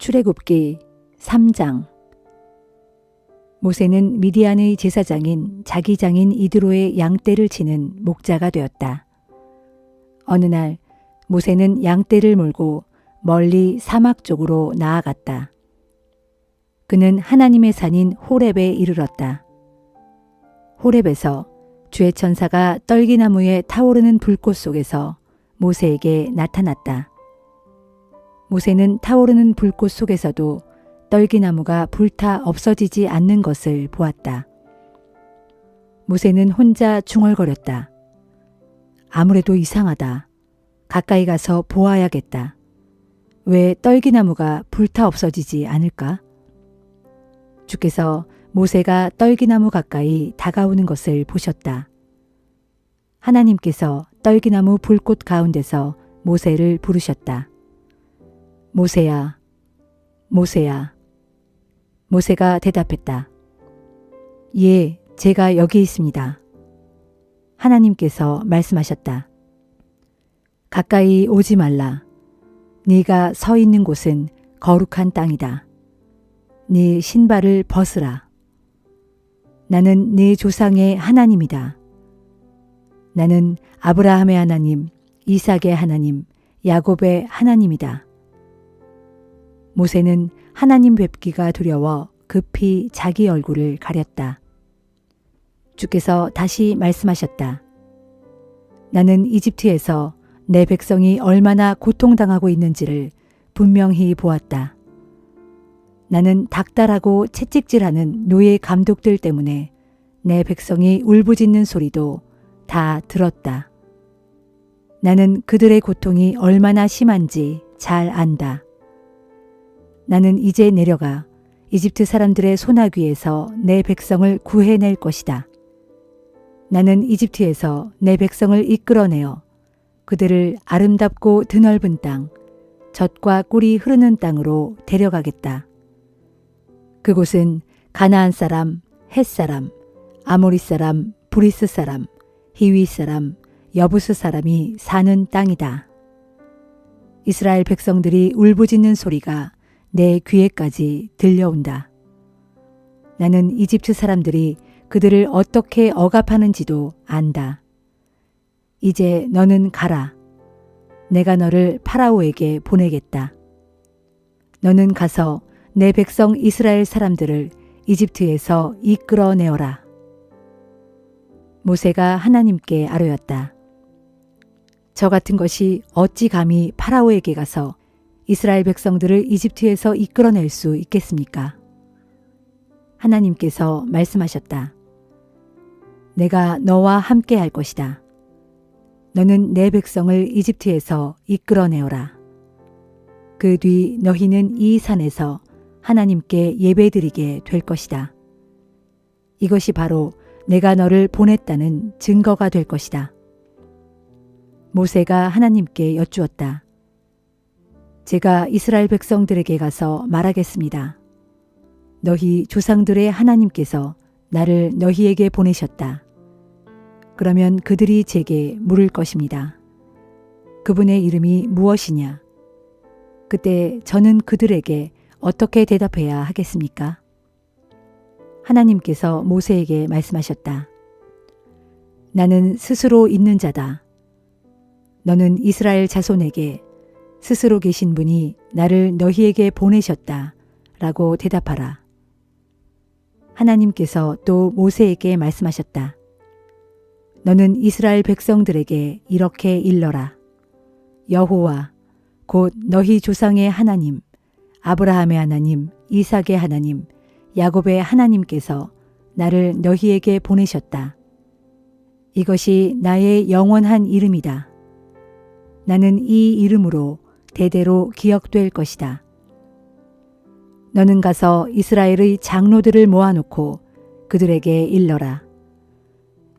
출애굽기 3장. 모세는 미디안의 제사장인 자기 장인 이드로의 양떼를 치는 목자가 되었다. 어느 날 모세는 양떼를 몰고 멀리 사막 쪽으로 나아갔다. 그는 하나님의 산인 호렙에 이르렀다. 호렙에서 주의 천사가 떨기나무에 타오르는 불꽃 속에서 모세에게 나타났다. 모세는 타오르는 불꽃 속에서도 떨기나무가 불타 없어지지 않는 것을 보았다. 모세는 혼자 중얼거렸다. 아무래도 이상하다. 가까이 가서 보아야겠다. 왜 떨기나무가 불타 없어지지 않을까? 주께서 모세가 떨기나무 가까이 다가오는 것을 보셨다. 하나님께서 떨기나무 불꽃 가운데서 모세를 부르셨다. 모세야, 모세야. 모세가 대답했다. 예, 제가 여기 있습니다. 하나님께서 말씀하셨다. 가까이 오지 말라. 네가 서 있는 곳은 거룩한 땅이다. 네 신발을 벗으라. 나는 네 조상의 하나님이다. 나는 아브라함의 하나님, 이삭의 하나님, 야곱의 하나님이다. 모세는 하나님 뵙기가 두려워 급히 자기 얼굴을 가렸다. 주께서 다시 말씀하셨다. 나는 이집트에서 내 백성이 얼마나 고통당하고 있는지를 분명히 보았다. 나는 닥달하고 채찍질하는 노예 감독들 때문에 내 백성이 울부짖는 소리도 다 들었다. 나는 그들의 고통이 얼마나 심한지 잘 안다. 나는 이제 내려가 이집트 사람들의 소나귀에서 내 백성을 구해낼 것이다. 나는 이집트에서 내 백성을 이끌어내어 그들을 아름답고 드넓은 땅, 젖과 꿀이 흐르는 땅으로 데려가겠다. 그곳은 가나안 사람, 헷 사람, 아모리 사람, 브리스 사람, 히위 사람, 여부스 사람이 사는 땅이다. 이스라엘 백성들이 울부짖는 소리가 내 귀에까지 들려온다. 나는 이집트 사람들이 그들을 어떻게 억압하는지도 안다. 이제 너는 가라. 내가 너를 파라오에게 보내겠다. 너는 가서 내 백성 이스라엘 사람들을 이집트에서 이끌어내어라. 모세가 하나님께 아뢰었다. 저 같은 것이 어찌 감히 파라오에게 가서 이스라엘 백성들을 이집트에서 이끌어낼 수 있겠습니까? 하나님께서 말씀하셨다. 내가 너와 함께 할 것이다. 너는 내 백성을 이집트에서 이끌어내어라. 그 뒤 너희는 이 산에서 하나님께 예배드리게 될 것이다. 이것이 바로 내가 너를 보냈다는 증거가 될 것이다. 모세가 하나님께 여쭈었다. 제가 이스라엘 백성들에게 가서 말하겠습니다. 너희 조상들의 하나님께서 나를 너희에게 보내셨다. 그러면 그들이 제게 물을 것입니다. 그분의 이름이 무엇이냐? 그때 저는 그들에게 어떻게 대답해야 하겠습니까? 하나님께서 모세에게 말씀하셨다. 나는 스스로 있는 자다. 너는 이스라엘 자손에게 스스로 계신 분이 나를 너희에게 보내셨다 라고 대답하라. 하나님께서 또 모세에게 말씀하셨다. 너는 이스라엘 백성들에게 이렇게 일러라. 여호와 곧 너희 조상의 하나님, 아브라함의 하나님, 이삭의 하나님, 야곱의 하나님께서 나를 너희에게 보내셨다. 이것이 나의 영원한 이름이다. 나는 이 이름으로 대대로 기억될 것이다. 너는 가서 이스라엘의 장로들을 모아놓고 그들에게 일러라.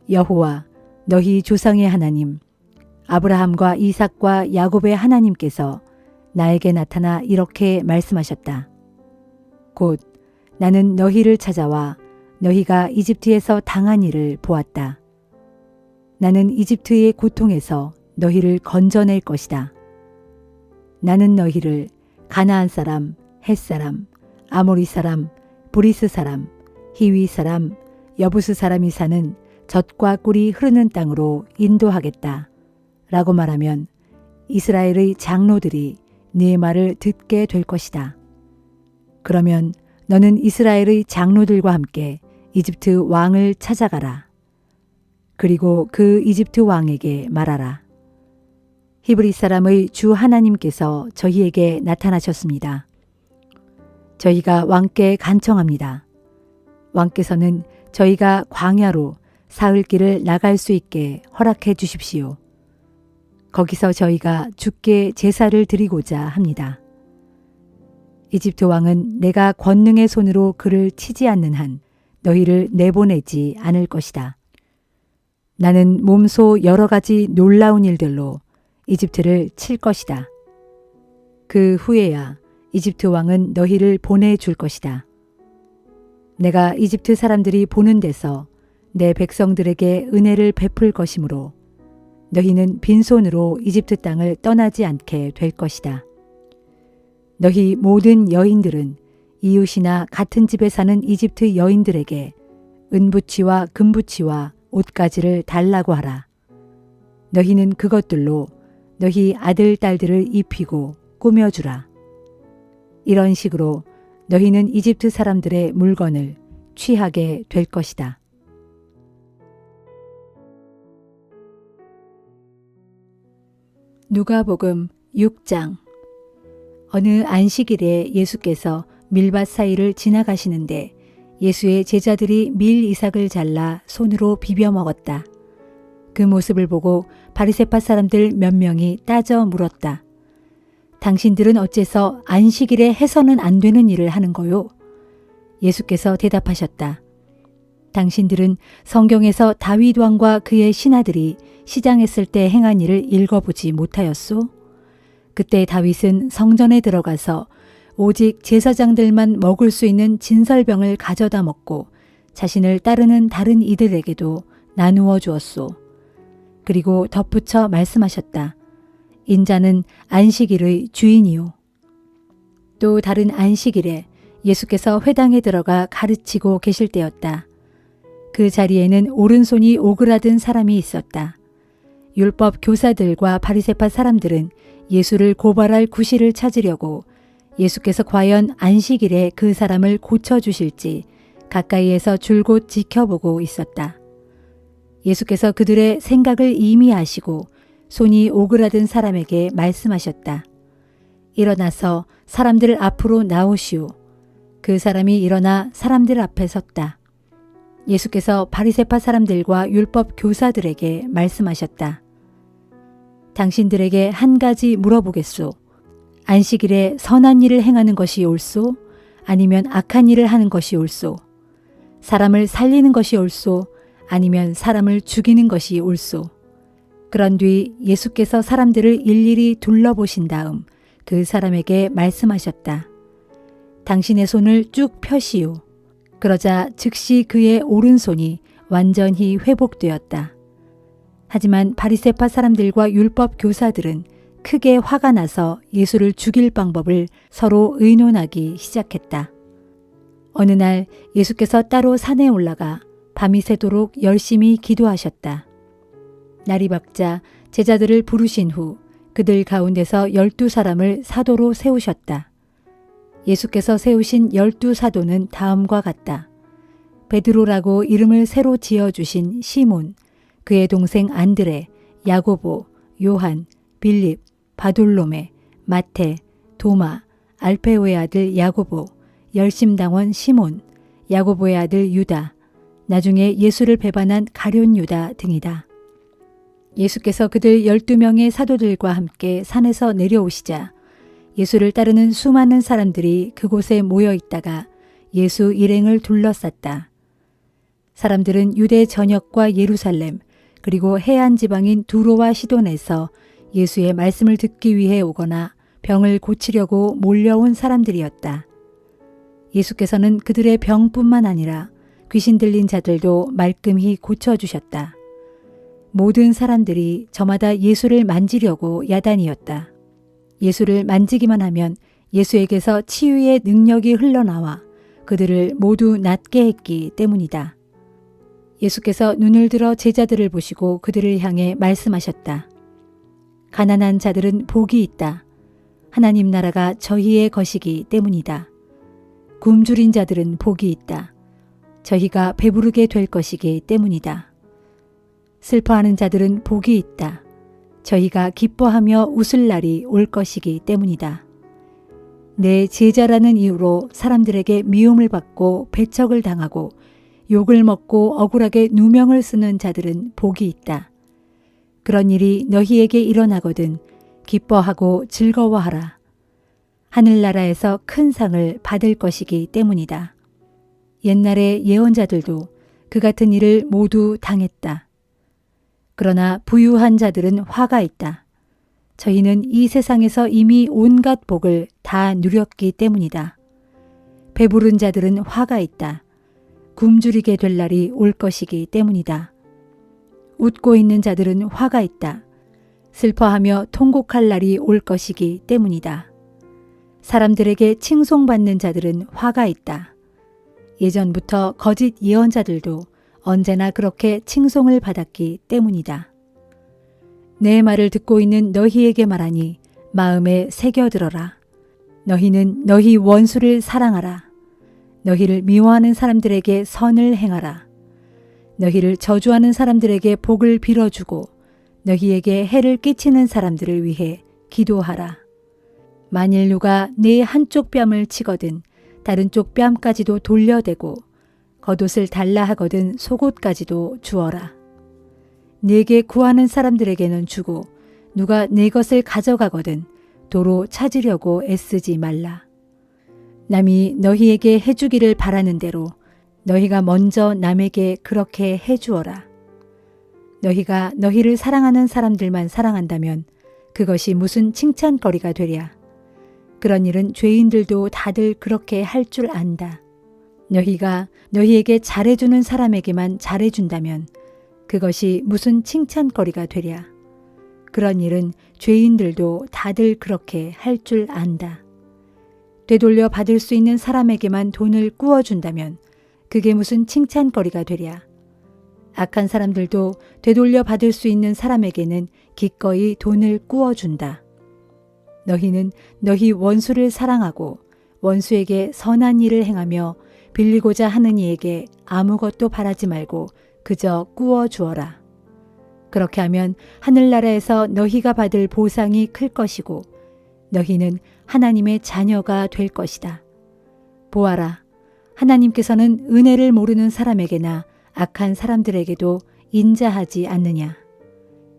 여호와 너희 조상의 하나님, 아브라함과 이삭과 야곱의 하나님께서 나에게 나타나 이렇게 말씀하셨다. 곧 나는 너희를 찾아와 너희가 이집트에서 당한 일을 보았다. 나는 이집트의 고통에서 너희를 건져낼 것이다. 나는 너희를 가나안 사람, 헷사람, 아모리 사람, 브리스 사람, 히위 사람, 여부스 사람이 사는 젖과 꿀이 흐르는 땅으로 인도하겠다. 라고 말하면 이스라엘의 장로들이 네 말을 듣게 될 것이다. 그러면 너는 이스라엘의 장로들과 함께 이집트 왕을 찾아가라. 그리고 그 이집트 왕에게 말하라. 히브리 사람의 주 하나님께서 저희에게 나타나셨습니다. 저희가 왕께 간청합니다. 왕께서는 저희가 광야로 사흘 길을 나갈 수 있게 허락해 주십시오. 거기서 저희가 주께 제사를 드리고자 합니다. 이집트 왕은 내가 권능의 손으로 그를 치지 않는 한 너희를 내보내지 않을 것이다. 나는 몸소 여러 가지 놀라운 일들로 이집트를 칠 것이다. 그 후에야 이집트 왕은 너희를 보내줄 것이다. 내가 이집트 사람들이 보는 데서 내 백성들에게 은혜를 베풀 것이므로 너희는 빈손으로 이집트 땅을 떠나지 않게 될 것이다. 너희 모든 여인들은 이웃이나 같은 집에 사는 이집트 여인들에게 은부치와 금부치와 옷가지를 달라고 하라. 너희는 그것들로 너희 아들, 딸들을 입히고 꾸며주라. 이런 식으로 너희는 이집트 사람들의 물건을 취하게 될 것이다. 누가복음 6장. 어느 안식일에 예수께서 밀밭 사이를 지나가시는데 예수의 제자들이 밀 이삭을 잘라 손으로 비벼 먹었다. 그 모습을 보고 바리새파 사람들 몇 명이 따져 물었다. 당신들은 어째서 안식일에 해서는 안 되는 일을 하는 거요? 예수께서 대답하셨다. 당신들은 성경에서 다윗 왕과 그의 신하들이 시장했을 때 행한 일을 읽어보지 못하였소? 그때 다윗은 성전에 들어가서 오직 제사장들만 먹을 수 있는 진설병을 가져다 먹고 자신을 따르는 다른 이들에게도 나누어 주었소. 그리고 덧붙여 말씀하셨다. 인자는 안식일의 주인이요. 또 다른 안식일에 예수께서 회당에 들어가 가르치고 계실 때였다. 그 자리에는 오른손이 오그라든 사람이 있었다. 율법 교사들과 바리새파 사람들은 예수를 고발할 구실을 찾으려고 예수께서 과연 안식일에 그 사람을 고쳐주실지 가까이에서 줄곧 지켜보고 있었다. 예수께서 그들의 생각을 이미 아시고 손이 오그라든 사람에게 말씀하셨다. 일어나서 사람들 앞으로 나오시오. 그 사람이 일어나 사람들 앞에 섰다. 예수께서 바리새파 사람들과 율법 교사들에게 말씀하셨다. 당신들에게 한 가지 물어보겠소. 안식일에 선한 일을 행하는 것이 옳소? 아니면 악한 일을 하는 것이 옳소? 사람을 살리는 것이 옳소? 아니면 사람을 죽이는 것이 옳소? 그런 뒤 예수께서 사람들을 일일이 둘러보신 다음 그 사람에게 말씀하셨다. 당신의 손을 쭉 펴시오. 그러자 즉시 그의 오른손이 완전히 회복되었다. 하지만 바리새파 사람들과 율법 교사들은 크게 화가 나서 예수를 죽일 방법을 서로 의논하기 시작했다. 어느 날 예수께서 따로 산에 올라가 밤이 새도록 열심히 기도하셨다. 날이 밝자 제자들을 부르신 후 그들 가운데서 12사람을 사도로 세우셨다. 예수께서 세우신 12사도는 다음과 같다. 베드로라고 이름을 새로 지어주신 시몬, 그의 동생 안드레, 야고보, 요한, 빌립, 바돌로메, 마테, 도마, 알페오의 아들 야고보, 열심당원 시몬, 야고보의 아들 유다, 나중에 예수를 배반한 가룟 유다 등이다. 예수께서 그들 12명의 사도들과 함께 산에서 내려오시자 예수를 따르는 수많은 사람들이 그곳에 모여 있다가 예수 일행을 둘러쌌다. 사람들은 유대 전역과 예루살렘 그리고 해안 지방인 두로와 시돈에서 예수의 말씀을 듣기 위해 오거나 병을 고치려고 몰려온 사람들이었다. 예수께서는 그들의 병뿐만 아니라 귀신 들린 자들도 말끔히 고쳐주셨다. 모든 사람들이 저마다 예수를 만지려고 야단이었다. 예수를 만지기만 하면 예수에게서 치유의 능력이 흘러나와 그들을 모두 낫게 했기 때문이다. 예수께서 눈을 들어 제자들을 보시고 그들을 향해 말씀하셨다. 가난한 자들은 복이 있다. 하나님 나라가 저희의 것이기 때문이다. 굶주린 자들은 복이 있다. 저희가 배부르게 될 것이기 때문이다. 슬퍼하는 자들은 복이 있다. 저희가 기뻐하며 웃을 날이 올 것이기 때문이다. 내 제자라는 이유로 사람들에게 미움을 받고 배척을 당하고 욕을 먹고 억울하게 누명을 쓰는 자들은 복이 있다. 그런 일이 너희에게 일어나거든 기뻐하고 즐거워하라. 하늘나라에서 큰 상을 받을 것이기 때문이다. 옛날의 예언자들도 그 같은 일을 모두 당했다. 그러나 부유한 자들은 화가 있다. 저희는 이 세상에서 이미 온갖 복을 다 누렸기 때문이다. 배부른 자들은 화가 있다. 굶주리게 될 날이 올 것이기 때문이다. 웃고 있는 자들은 화가 있다. 슬퍼하며 통곡할 날이 올 것이기 때문이다. 사람들에게 칭송받는 자들은 화가 있다. 예전부터 거짓 예언자들도 언제나 그렇게 칭송을 받았기 때문이다. 내 말을 듣고 있는 너희에게 말하니 마음에 새겨들어라. 너희는 너희 원수를 사랑하라. 너희를 미워하는 사람들에게 선을 행하라. 너희를 저주하는 사람들에게 복을 빌어주고 너희에게 해를 끼치는 사람들을 위해 기도하라. 만일 누가 네 한쪽 뺨을 치거든 다른 쪽 뺨까지도 돌려대고 겉옷을 달라 하거든 속옷까지도 주어라. 네게 구하는 사람들에게는 주고 누가 네 것을 가져가거든 도로 찾으려고 애쓰지 말라. 남이 너희에게 해주기를 바라는 대로 너희가 먼저 남에게 그렇게 해주어라. 너희가 너희를 사랑하는 사람들만 사랑한다면 그것이 무슨 칭찬거리가 되랴. 그런 일은 죄인들도 다들 그렇게 할 줄 안다. 너희가 너희에게 잘해주는 사람에게만 잘해준다면 그것이 무슨 칭찬거리가 되랴. 그런 일은 죄인들도 다들 그렇게 할 줄 안다. 되돌려 받을 수 있는 사람에게만 돈을 꾸어준다면 그게 무슨 칭찬거리가 되랴. 악한 사람들도 되돌려 받을 수 있는 사람에게는 기꺼이 돈을 꾸어준다. 너희는 너희 원수를 사랑하고 원수에게 선한 일을 행하며 빌리고자 하는 이에게 아무것도 바라지 말고 그저 꾸어 주어라. 그렇게 하면 하늘나라에서 너희가 받을 보상이 클 것이고 너희는 하나님의 자녀가 될 것이다. 보아라, 하나님께서는 은혜를 모르는 사람에게나 악한 사람들에게도 인자하지 않느냐.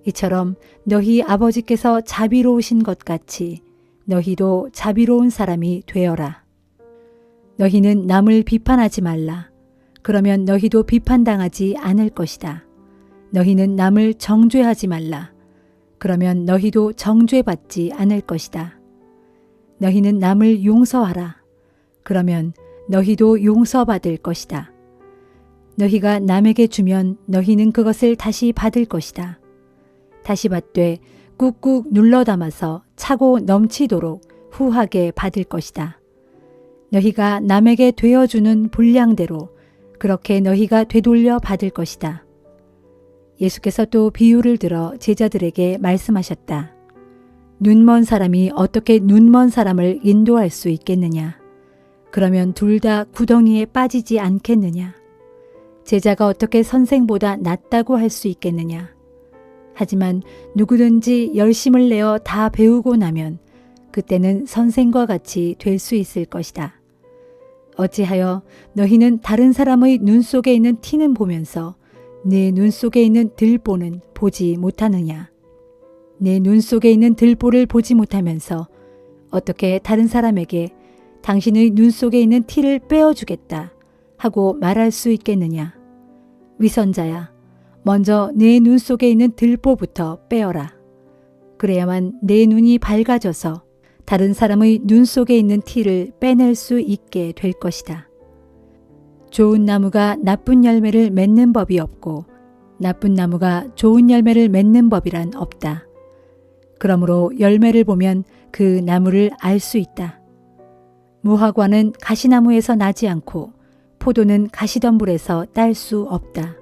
이처럼 너희 아버지께서 자비로우신 것 같이 너희도 자비로운 사람이 되어라. 너희는 남을 비판하지 말라. 그러면 너희도 비판당하지 않을 것이다. 너희는 남을 정죄하지 말라. 그러면 너희도 정죄받지 않을 것이다. 너희는 남을 용서하라. 그러면 너희도 용서받을 것이다. 너희가 남에게 주면 너희는 그것을 다시 받을 것이다. 다시 받되 꾹꾹 눌러 담아서 차고 넘치도록 후하게 받을 것이다. 너희가 남에게 되어주는 분량대로 그렇게 너희가 되돌려 받을 것이다. 예수께서 또 비유를 들어 제자들에게 말씀하셨다. 눈먼 사람이 어떻게 눈먼 사람을 인도할 수 있겠느냐? 그러면 둘 다 구덩이에 빠지지 않겠느냐? 제자가 어떻게 선생보다 낫다고 할 수 있겠느냐? 하지만 누구든지 열심을 내어 다 배우고 나면 그때는 선생과 같이 될 수 있을 것이다. 어찌하여 너희는 다른 사람의 눈 속에 있는 티는 보면서 내 눈 속에 있는 들보는 보지 못하느냐? 내 눈 속에 있는 들보를 보지 못하면서 어떻게 다른 사람에게 당신의 눈 속에 있는 티를 빼어주겠다 하고 말할 수 있겠느냐? 위선자야, 먼저 내 눈 속에 있는 들보부터 빼어라. 그래야만 내 눈이 밝아져서 다른 사람의 눈 속에 있는 티를 빼낼 수 있게 될 것이다. 좋은 나무가 나쁜 열매를 맺는 법이 없고 나쁜 나무가 좋은 열매를 맺는 법이란 없다. 그러므로 열매를 보면 그 나무를 알 수 있다. 무화과는 가시나무에서 나지 않고 포도는 가시덤불에서 딸 수 없다.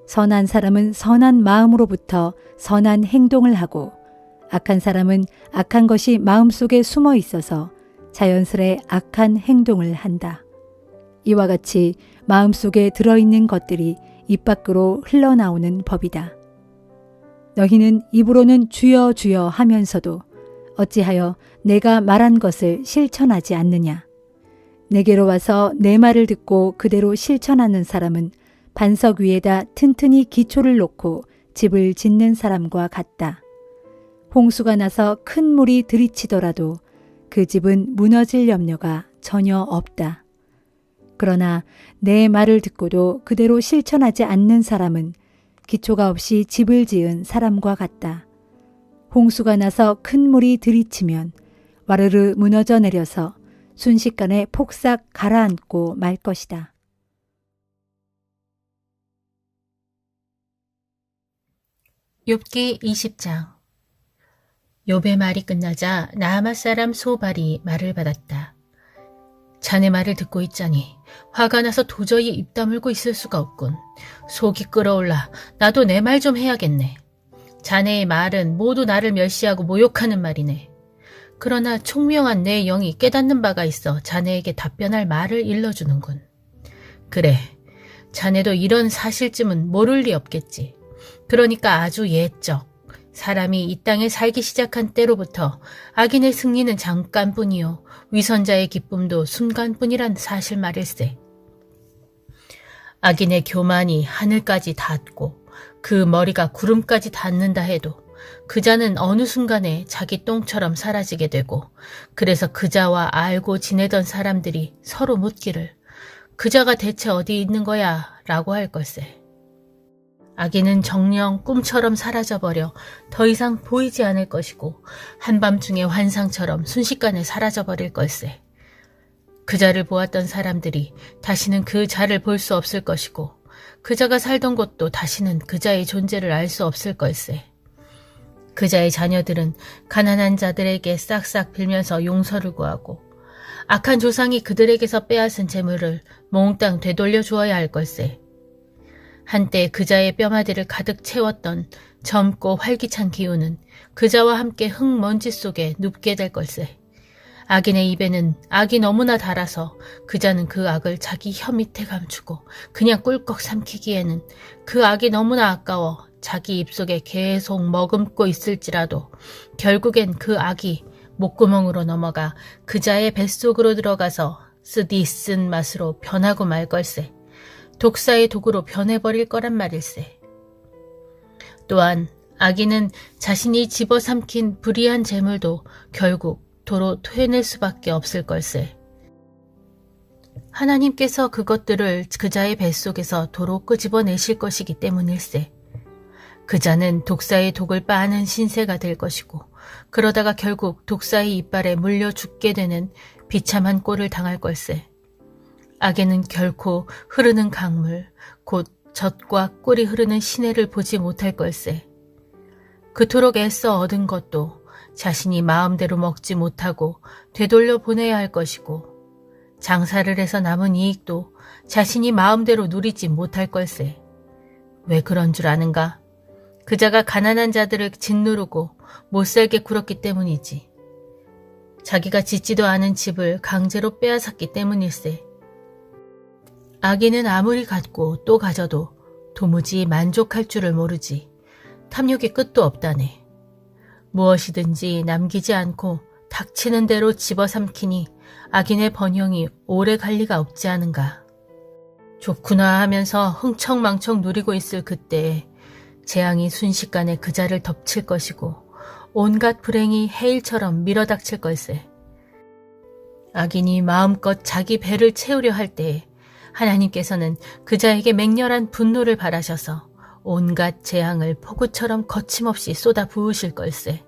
선한 사람은 선한 마음으로부터 선한 행동을 하고 악한 사람은 악한 것이 마음속에 숨어 있어서 자연스레 악한 행동을 한다. 이와 같이 마음속에 들어있는 것들이 입 밖으로 흘러나오는 법이다. 너희는 입으로는 주여 주여 하면서도 어찌하여 내가 말한 것을 실천하지 않느냐. 내게로 와서 내 말을 듣고 그대로 실천하는 사람은 반석 위에다 튼튼히 기초를 놓고 집을 짓는 사람과 같다. 홍수가 나서 큰 물이 들이치더라도 그 집은 무너질 염려가 전혀 없다. 그러나 내 말을 듣고도 그대로 실천하지 않는 사람은 기초가 없이 집을 지은 사람과 같다. 홍수가 나서 큰 물이 들이치면 와르르 무너져 내려서 순식간에 폭삭 가라앉고 말 것이다. 욥기 20장. 욥의 말이 끝나자 나아마 사람 소발이 말을 받았다. 자네 말을 듣고 있자니 화가 나서 도저히 입 다물고 있을 수가 없군. 속이 끓어올라 나도 내 말 좀 해야겠네. 자네의 말은 모두 나를 멸시하고 모욕하는 말이네. 그러나 총명한 내 영이 깨닫는 바가 있어 자네에게 답변할 말을 일러주는군. 그래, 자네도 이런 사실쯤은 모를 리 없겠지. 그러니까 아주 옛적 사람이 이 땅에 살기 시작한 때로부터 악인의 승리는 잠깐뿐이요 위선자의 기쁨도 순간뿐이란 사실 말일세. 악인의 교만이 하늘까지 닿고 그 머리가 구름까지 닿는다 해도 그자는 어느 순간에 자기 똥처럼 사라지게 되고, 그래서 그자와 알고 지내던 사람들이 서로 묻기를 그자가 대체 어디 있는 거야 라고 할 걸세. 악인은 정녕 꿈처럼 사라져버려 더 이상 보이지 않을 것이고 한밤중의 환상처럼 순식간에 사라져버릴 걸세. 그자를 보았던 사람들이 다시는 그자를 볼 수 없을 것이고 그자가 살던 곳도 다시는 그자의 존재를 알 수 없을 걸세. 그자의 자녀들은 가난한 자들에게 싹싹 빌면서 용서를 구하고 악한 조상이 그들에게서 빼앗은 재물을 몽땅 되돌려 주어야 할 걸세. 한때 그자의 뼈마디를 가득 채웠던 젊고 활기찬 기운은 그자와 함께 흙먼지 속에 눕게 될 걸세. 악인의 입에는 악이 너무나 달아서 그자는 그 악을 자기 혀 밑에 감추고 그냥 꿀꺽 삼키기에는 그 악이 너무나 아까워 자기 입속에 계속 머금고 있을지라도 결국엔 그 악이 목구멍으로 넘어가 그자의 뱃속으로 들어가서 쓰디 쓴 맛으로 변하고 말 걸세. 독사의 독으로 변해버릴 거란 말일세. 또한 악인은 자신이 집어삼킨 불의한 재물도 결국 도로 토해낼 수밖에 없을 걸세. 하나님께서 그것들을 그자의 뱃속에서 도로 끄집어내실 것이기 때문일세. 그자는 독사의 독을 빠는 신세가 될 것이고 그러다가 결국 독사의 이빨에 물려 죽게 되는 비참한 꼴을 당할 걸세. 악에는 결코 흐르는 강물, 곧 젖과 꿀이 흐르는 시내를 보지 못할 걸세. 그토록 애써 얻은 것도 자신이 마음대로 먹지 못하고 되돌려 보내야 할 것이고 장사를 해서 남은 이익도 자신이 마음대로 누리지 못할 걸세. 왜 그런 줄 아는가? 그자가 가난한 자들을 짓누르고 못살게 굴었기 때문이지. 자기가 짓지도 않은 집을 강제로 빼앗았기 때문일세. 악인은 아무리 갖고 또 가져도 도무지 만족할 줄을 모르지. 탐욕의 끝도 없다네. 무엇이든지 남기지 않고 닥치는 대로 집어삼키니 악인의 번영이 오래 갈 리가 없지 않은가. 좋구나 하면서 흥청망청 누리고 있을 그때에 재앙이 순식간에 그자를 덮칠 것이고 온갖 불행이 해일처럼 밀어닥칠 걸세. 악인이 마음껏 자기 배를 채우려 할 때에 하나님께서는 그자에게 맹렬한 분노를 바라셔서 온갖 재앙을 폭우처럼 거침없이 쏟아 부으실 걸세.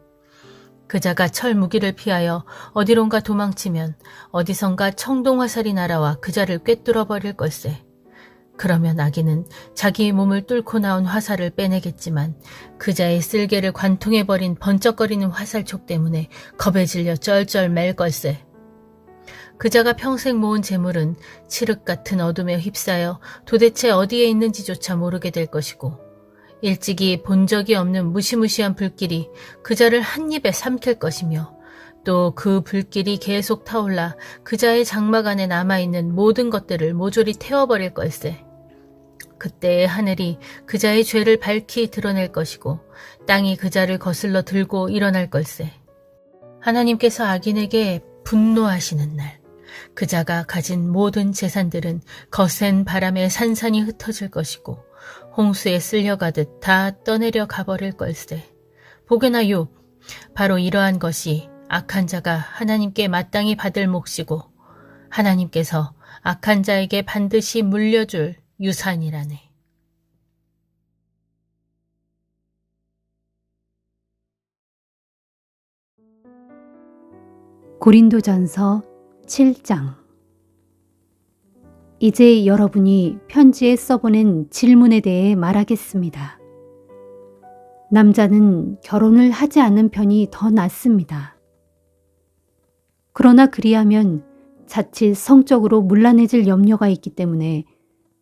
그자가 철무기를 피하여 어디론가 도망치면 어디선가 청동화살이 날아와 그자를 꿰뚫어 버릴 걸세. 그러면 악인은 자기 몸을 뚫고 나온 화살을 빼내겠지만 그자의 쓸개를 관통해버린 번쩍거리는 화살촉 때문에 겁에 질려 쩔쩔 맬 걸세. 그자가 평생 모은 재물은 칠흑 같은 어둠에 휩싸여 도대체 어디에 있는지조차 모르게 될 것이고 일찍이 본 적이 없는 무시무시한 불길이 그자를 한 입에 삼킬 것이며 또 그 불길이 계속 타올라 그자의 장막 안에 남아있는 모든 것들을 모조리 태워버릴 걸세. 그때 하늘이 그자의 죄를 밝히 드러낼 것이고 땅이 그자를 거슬러 들고 일어날 걸세. 하나님께서 악인에게 분노하시는 날, 그자가 가진 모든 재산들은 거센 바람에 산산이 흩어질 것이고 홍수에 쓸려가듯 다 떠내려 가버릴 걸세. 보게나 욥, 바로 이러한 것이 악한 자가 하나님께 마땅히 받을 몫이고 하나님께서 악한 자에게 반드시 물려줄 유산이라네. 고린도전서 7장. 이제 여러분이 편지에 써보낸 질문에 대해 말하겠습니다. 남자는 결혼을 하지 않는 편이 더 낫습니다. 그러나 그리하면 자칫 성적으로 문란해질 염려가 있기 때문에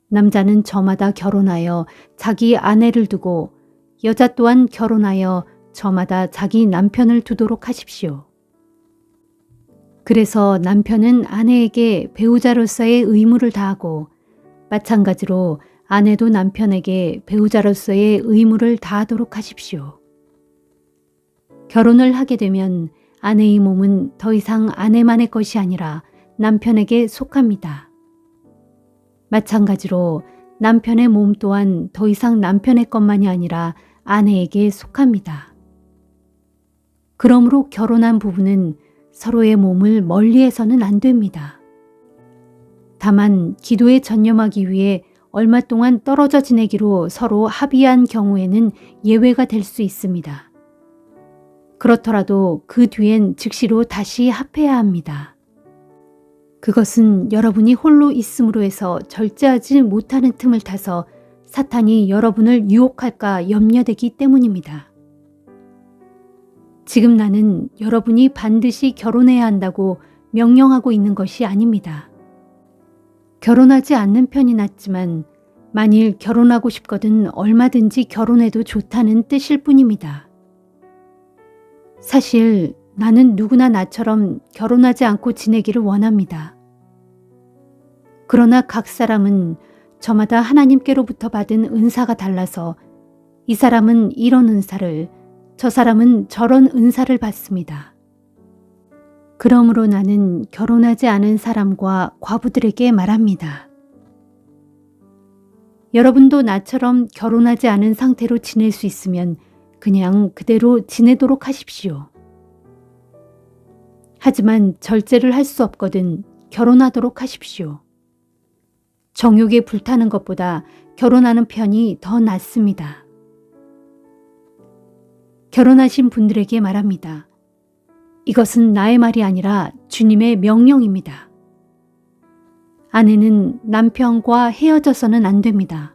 남자는 저마다 결혼하여 자기 아내를 두고 여자 또한 결혼하여 저마다 자기 남편을 두도록 하십시오. 그래서 남편은 아내에게 배우자로서의 의무를 다하고 마찬가지로 아내도 남편에게 배우자로서의 의무를 다하도록 하십시오. 결혼을 하게 되면 아내의 몸은 더 이상 아내만의 것이 아니라 남편에게 속합니다. 마찬가지로 남편의 몸 또한 더 이상 남편의 것만이 아니라 아내에게 속합니다. 그러므로 결혼한 부부는 서로의 몸을 멀리해서는 안 됩니다. 다만 기도에 전념하기 위해 얼마 동안 떨어져 지내기로 서로 합의한 경우에는 예외가 될 수 있습니다. 그렇더라도 그 뒤엔 즉시로 다시 합해야 합니다. 그것은 여러분이 홀로 있음으로 해서 절제하지 못하는 틈을 타서 사탄이 여러분을 유혹할까 염려되기 때문입니다. 지금 나는 여러분이 반드시 결혼해야 한다고 명령하고 있는 것이 아닙니다. 결혼하지 않는 편이 낫지만 만일 결혼하고 싶거든 얼마든지 결혼해도 좋다는 뜻일 뿐입니다. 사실 나는 누구나 나처럼 결혼하지 않고 지내기를 원합니다. 그러나 각 사람은 저마다 하나님께로부터 받은 은사가 달라서 이 사람은 이런 은사를, 저 사람은 저런 은사를 받습니다. 그러므로 나는 결혼하지 않은 사람과 과부들에게 말합니다. 여러분도 나처럼 결혼하지 않은 상태로 지낼 수 있으면 그냥 그대로 지내도록 하십시오. 하지만 절제를 할 수 없거든 결혼하도록 하십시오. 정욕에 불타는 것보다 결혼하는 편이 더 낫습니다. 결혼하신 분들에게 말합니다. 이것은 나의 말이 아니라 주님의 명령입니다. 아내는 남편과 헤어져서는 안 됩니다.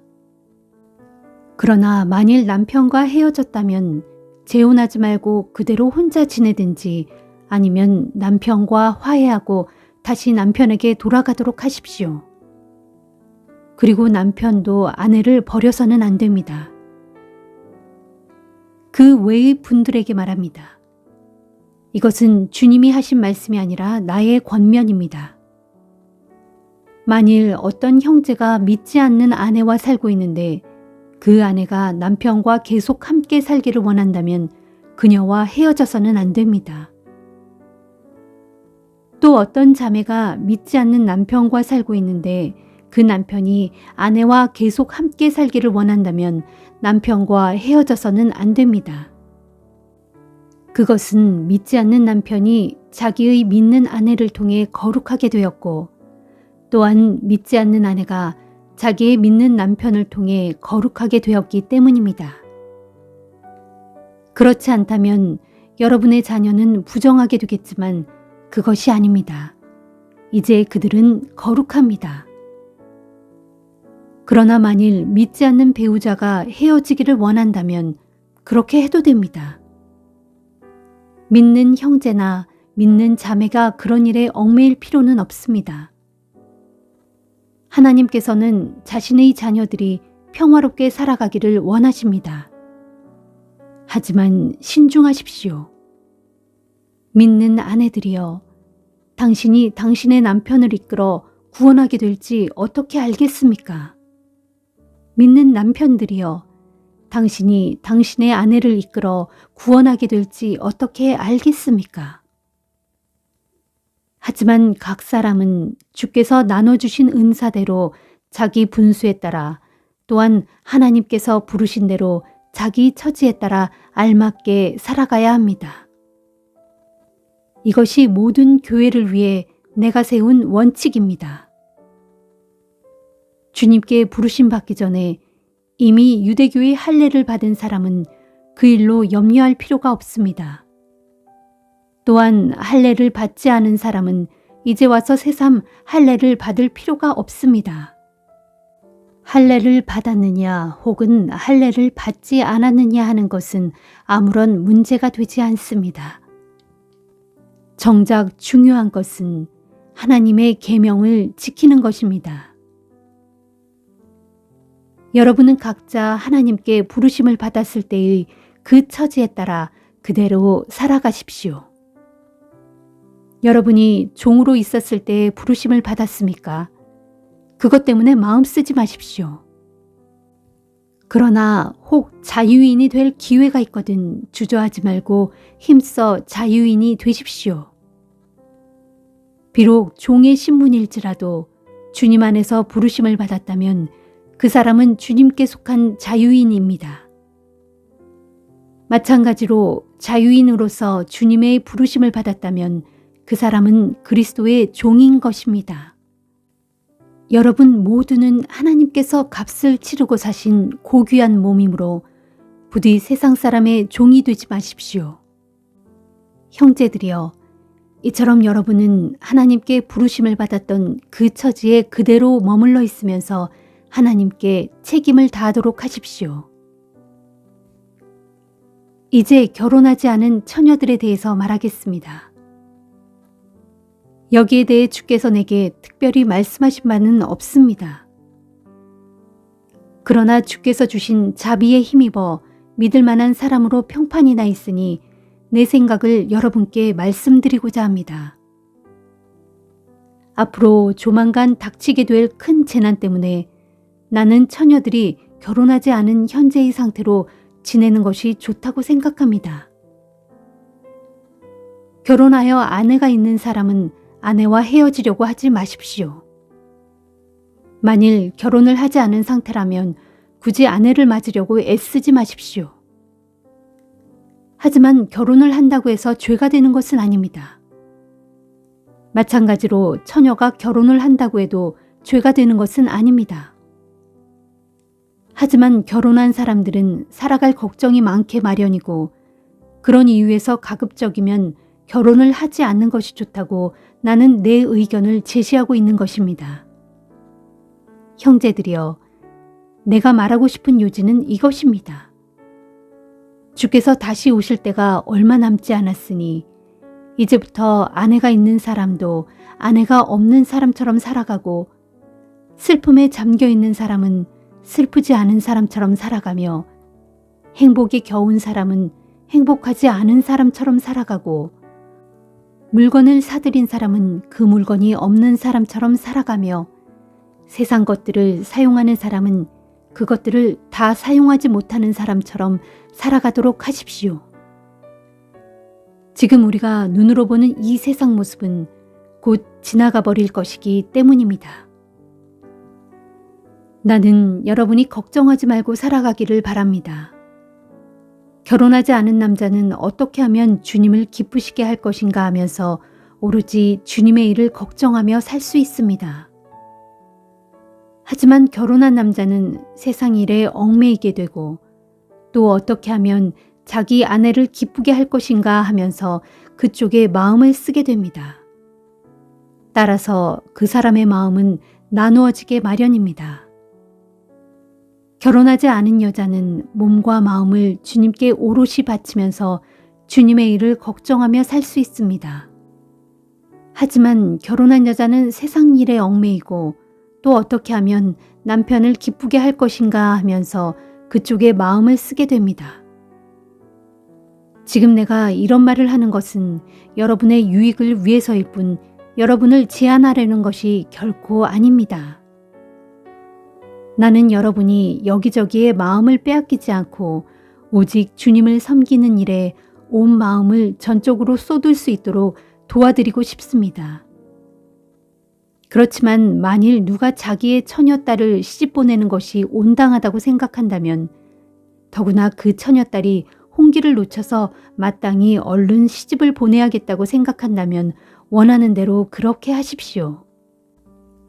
그러나 만일 남편과 헤어졌다면 재혼하지 말고 그대로 혼자 지내든지 아니면 남편과 화해하고 다시 남편에게 돌아가도록 하십시오. 그리고 남편도 아내를 버려서는 안 됩니다. 그 외의 분들에게 말합니다. 이것은 주님이 하신 말씀이 아니라 나의 권면입니다. 만일 어떤 형제가 믿지 않는 아내와 살고 있는데 그 아내가 남편과 계속 함께 살기를 원한다면 그녀와 헤어져서는 안 됩니다. 또 어떤 자매가 믿지 않는 남편과 살고 있는데 그 남편이 아내와 계속 함께 살기를 원한다면 남편과 헤어져서는 안 됩니다. 그것은 믿지 않는 남편이 자기의 믿는 아내를 통해 거룩하게 되었고 또한 믿지 않는 아내가 자기의 믿는 남편을 통해 거룩하게 되었기 때문입니다. 그렇지 않다면 여러분의 자녀는 부정하게 되겠지만 그것이 아닙니다. 이제 그들은 거룩합니다. 그러나 만일 믿지 않는 배우자가 헤어지기를 원한다면 그렇게 해도 됩니다. 믿는 형제나 믿는 자매가 그런 일에 얽매일 필요는 없습니다. 하나님께서는 자신의 자녀들이 평화롭게 살아가기를 원하십니다. 하지만 신중하십시오. 믿는 아내들이여, 당신이 당신의 남편을 이끌어 구원하게 될지 어떻게 알겠습니까? 믿는 남편들이여, 당신이 당신의 아내를 이끌어 구원하게 될지 어떻게 알겠습니까? 하지만 각 사람은 주께서 나눠주신 은사대로 자기 분수에 따라, 또한 하나님께서 부르신 대로 자기 처지에 따라 알맞게 살아가야 합니다. 이것이 모든 교회를 위해 내가 세운 원칙입니다. 주님께 부르심 받기 전에 이미 유대교의 할례를 받은 사람은 그 일로 염려할 필요가 없습니다. 또한 할례를 받지 않은 사람은 이제 와서 새삼 할례를 받을 필요가 없습니다. 할례를 받았느냐 혹은 할례를 받지 않았느냐 하는 것은 아무런 문제가 되지 않습니다. 정작 중요한 것은 하나님의 계명을 지키는 것입니다. 여러분은 각자 하나님께 부르심을 받았을 때의 그 처지에 따라 그대로 살아가십시오. 여러분이 종으로 있었을 때 부르심을 받았습니까? 그것 때문에 마음 쓰지 마십시오. 그러나 혹 자유인이 될 기회가 있거든 주저하지 말고 힘써 자유인이 되십시오. 비록 종의 신분일지라도 주님 안에서 부르심을 받았다면 그 사람은 주님께 속한 자유인입니다. 마찬가지로 자유인으로서 주님의 부르심을 받았다면 그 사람은 그리스도의 종인 것입니다. 여러분 모두는 하나님께서 값을 치르고 사신 고귀한 몸이므로 부디 세상 사람의 종이 되지 마십시오. 형제들이여, 이처럼 여러분은 하나님께 부르심을 받았던 그 처지에 그대로 머물러 있으면서 하나님께 책임을 다하도록 하십시오. 이제 결혼하지 않은 처녀들에 대해서 말하겠습니다. 여기에 대해 주께서 내게 특별히 말씀하신 바는 없습니다. 그러나 주께서 주신 자비에 힘입어 믿을 만한 사람으로 평판이 나 있으니 내 생각을 여러분께 말씀드리고자 합니다. 앞으로 조만간 닥치게 될 큰 재난 때문에 나는 처녀들이 결혼하지 않은 현재의 상태로 지내는 것이 좋다고 생각합니다. 결혼하여 아내가 있는 사람은 아내와 헤어지려고 하지 마십시오. 만일 결혼을 하지 않은 상태라면 굳이 아내를 맞으려고 애쓰지 마십시오. 하지만 결혼을 한다고 해서 죄가 되는 것은 아닙니다. 마찬가지로 처녀가 결혼을 한다고 해도 죄가 되는 것은 아닙니다. 하지만 결혼한 사람들은 살아갈 걱정이 많게 마련이고 그런 이유에서 가급적이면 결혼을 하지 않는 것이 좋다고 나는 내 의견을 제시하고 있는 것입니다. 형제들이여, 내가 말하고 싶은 요지는 이것입니다. 주께서 다시 오실 때가 얼마 남지 않았으니 이제부터 아내가 있는 사람도 아내가 없는 사람처럼 살아가고 슬픔에 잠겨 있는 사람은 슬프지 않은 사람처럼 살아가며 행복이 겨운 사람은 행복하지 않은 사람처럼 살아가고 물건을 사들인 사람은 그 물건이 없는 사람처럼 살아가며 세상 것들을 사용하는 사람은 그것들을 다 사용하지 못하는 사람처럼 살아가도록 하십시오. 지금 우리가 눈으로 보는 이 세상 모습은 곧 지나가 버릴 것이기 때문입니다. 나는 여러분이 걱정하지 말고 살아가기를 바랍니다. 결혼하지 않은 남자는 어떻게 하면 주님을 기쁘시게 할 것인가 하면서 오로지 주님의 일을 걱정하며 살 수 있습니다. 하지만 결혼한 남자는 세상 일에 얽매이게 되고 또 어떻게 하면 자기 아내를 기쁘게 할 것인가 하면서 그쪽에 마음을 쓰게 됩니다. 따라서 그 사람의 마음은 나누어지게 마련입니다. 결혼하지 않은 여자는 몸과 마음을 주님께 오롯이 바치면서 주님의 일을 걱정하며 살 수 있습니다. 하지만 결혼한 여자는 세상 일에 얽매이고 또 어떻게 하면 남편을 기쁘게 할 것인가 하면서 그쪽에 마음을 쓰게 됩니다. 지금 내가 이런 말을 하는 것은 여러분의 유익을 위해서일 뿐 여러분을 제한하려는 것이 결코 아닙니다. 나는 여러분이 여기저기에 마음을 빼앗기지 않고 오직 주님을 섬기는 일에 온 마음을 전적으로 쏟을 수 있도록 도와드리고 싶습니다. 그렇지만 만일 누가 자기의 처녀딸을 시집 보내는 것이 온당하다고 생각한다면 더구나 그 처녀딸이 홍기를 놓쳐서 마땅히 얼른 시집을 보내야겠다고 생각한다면 원하는 대로 그렇게 하십시오.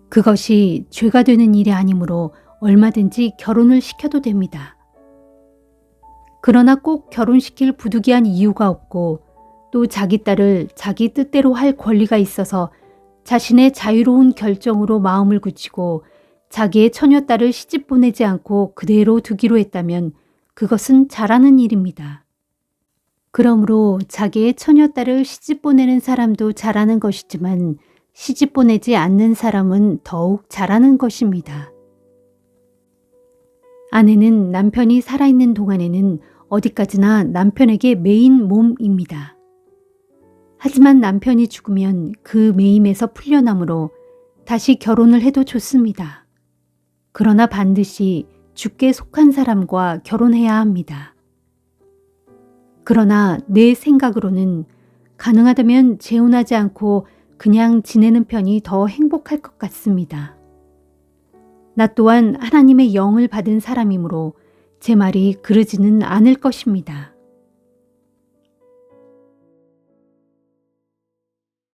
그것이 죄가 되는 일이 아니므로 얼마든지 결혼을 시켜도 됩니다. 그러나 꼭 결혼시킬 부득이한 이유가 없고 또 자기 딸을 자기 뜻대로 할 권리가 있어서 자신의 자유로운 결정으로 마음을 굳히고 자기의 처녀딸을 시집 보내지 않고 그대로 두기로 했다면 그것은 잘하는 일입니다. 그러므로 자기의 처녀딸을 시집 보내는 사람도 잘하는 것이지만 시집 보내지 않는 사람은 더욱 잘하는 것입니다. 아내는 남편이 살아있는 동안에는 어디까지나 남편에게 매인 몸입니다. 하지만 남편이 죽으면 그 매임에서 풀려나므로 다시 결혼을 해도 좋습니다. 그러나 반드시 주께 속한 사람과 결혼해야 합니다. 그러나 내 생각으로는 가능하다면 재혼하지 않고 그냥 지내는 편이 더 행복할 것 같습니다. 나 또한 하나님의 영을 받은 사람이므로 제 말이 그르지는 않을 것입니다.